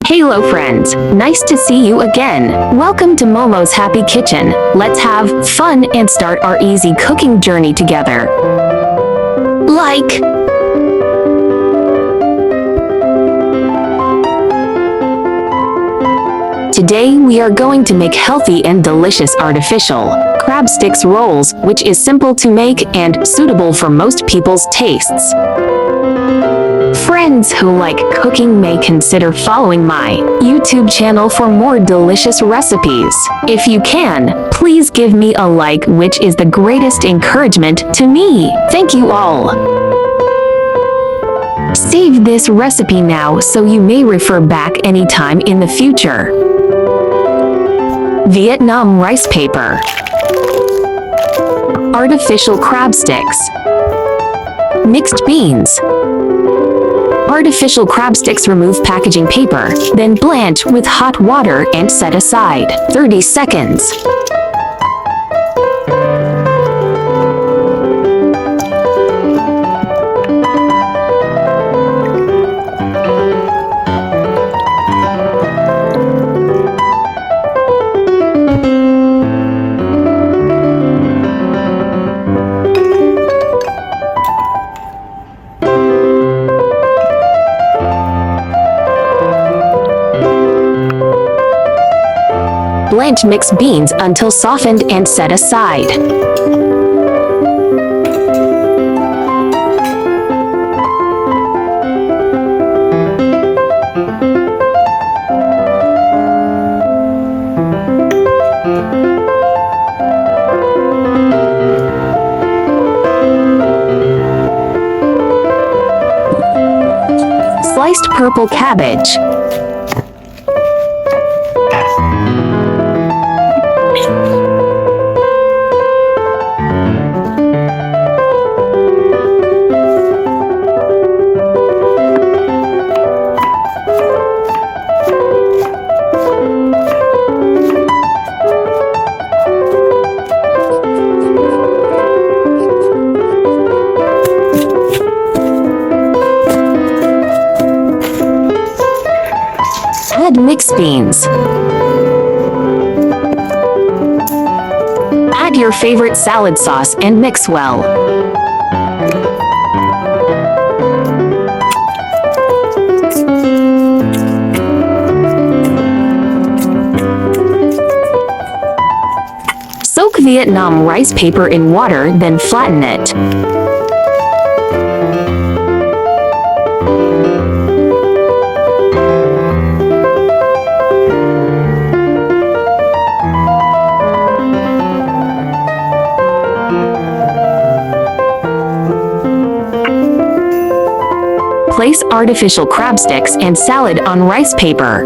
Hello friends, nice to see you again. Welcome to Momo's Happy Kitchen. Let's have fun and start our easy cooking journey together. Like, today we are going to make healthy and delicious artificial crab sticks rolls, which is simple to make and suitable for most people's tastes. Friends who like cooking may consider following my YouTube channel for more delicious recipes. If you can, please give me a like, which is the greatest encouragement to me. Thank you all. Save this recipe now so you may refer back anytime in the future. Vietnam rice paper. Artificial crab sticks. Mixed beans. Artificial crab sticks, remove packaging paper, then blanch with hot water and set aside 30 seconds. Blanch mixed beans until softened and set aside. Sliced purple cabbage. Add mixed beans. Add your favorite salad sauce and mix well. Soak Vietnam rice paper in water, then flatten it. Place artificial crab sticks and salad on rice paper.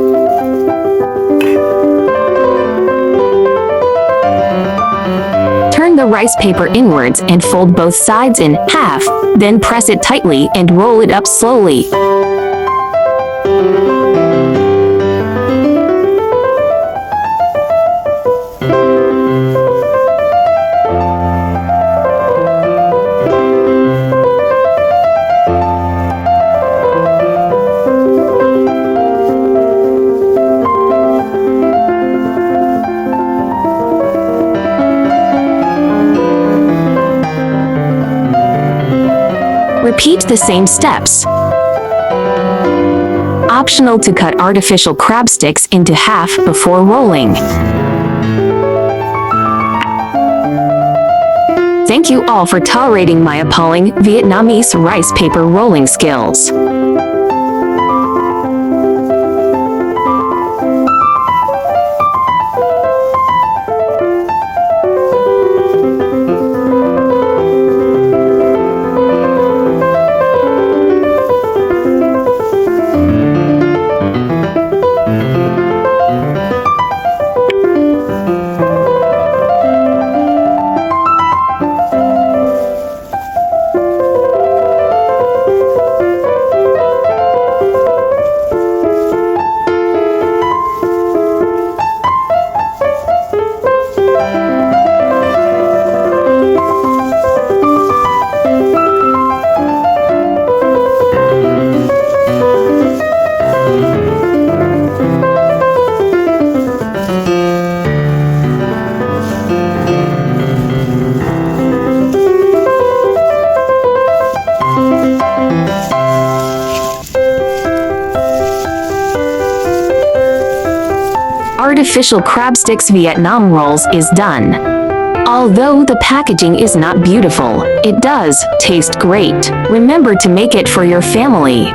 Turn the rice paper inwards and fold both sides in half, then press it tightly and roll it up slowly. Repeat the same steps. Optional to cut artificial crab sticks into half before rolling. Thank you all for tolerating my appalling Vietnamese rice paper rolling skills. artificial crabsticks Vietnam rolls is done. Although the packaging is not beautiful, it does taste great. Remember to make it for your family.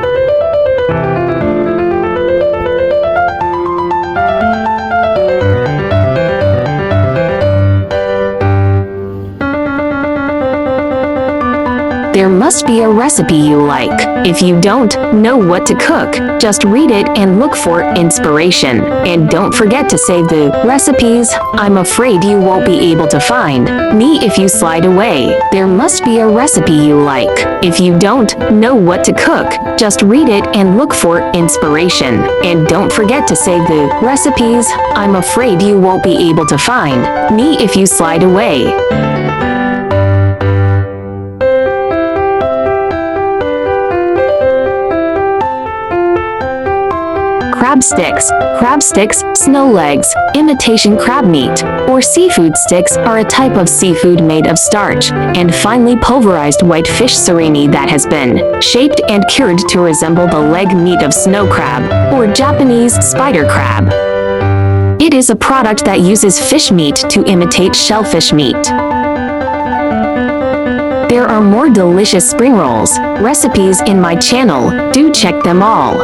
There must be a recipe you like. If you don't know what to cook, just read it and look for inspiration. And don't forget to save the recipes. I'm afraid you won't be able to find me if you slide away. There must be a recipe you like. If you don't know what to cook, just read it and look for inspiration. And don't forget to save the recipes. I'm afraid you won't be able to find me if you slide away. Crab sticks, snow legs, imitation crab meat, or seafood sticks are a type of seafood made of starch and finely pulverized white fish surimi that has been shaped and cured to resemble the leg meat of snow crab or Japanese spider crab. It is a product that uses fish meat to imitate shellfish meat. There are more delicious spring rolls recipes in my channel. Do check them all.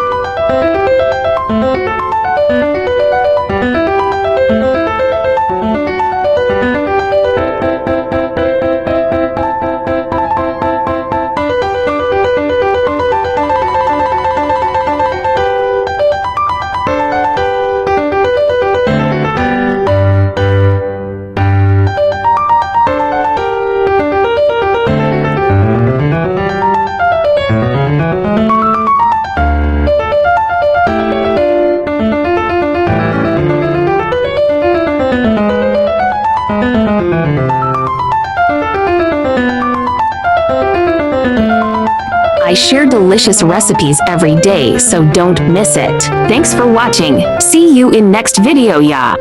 I share delicious recipes every day, so don't miss it. Thanks for watching. See you in next video, ya.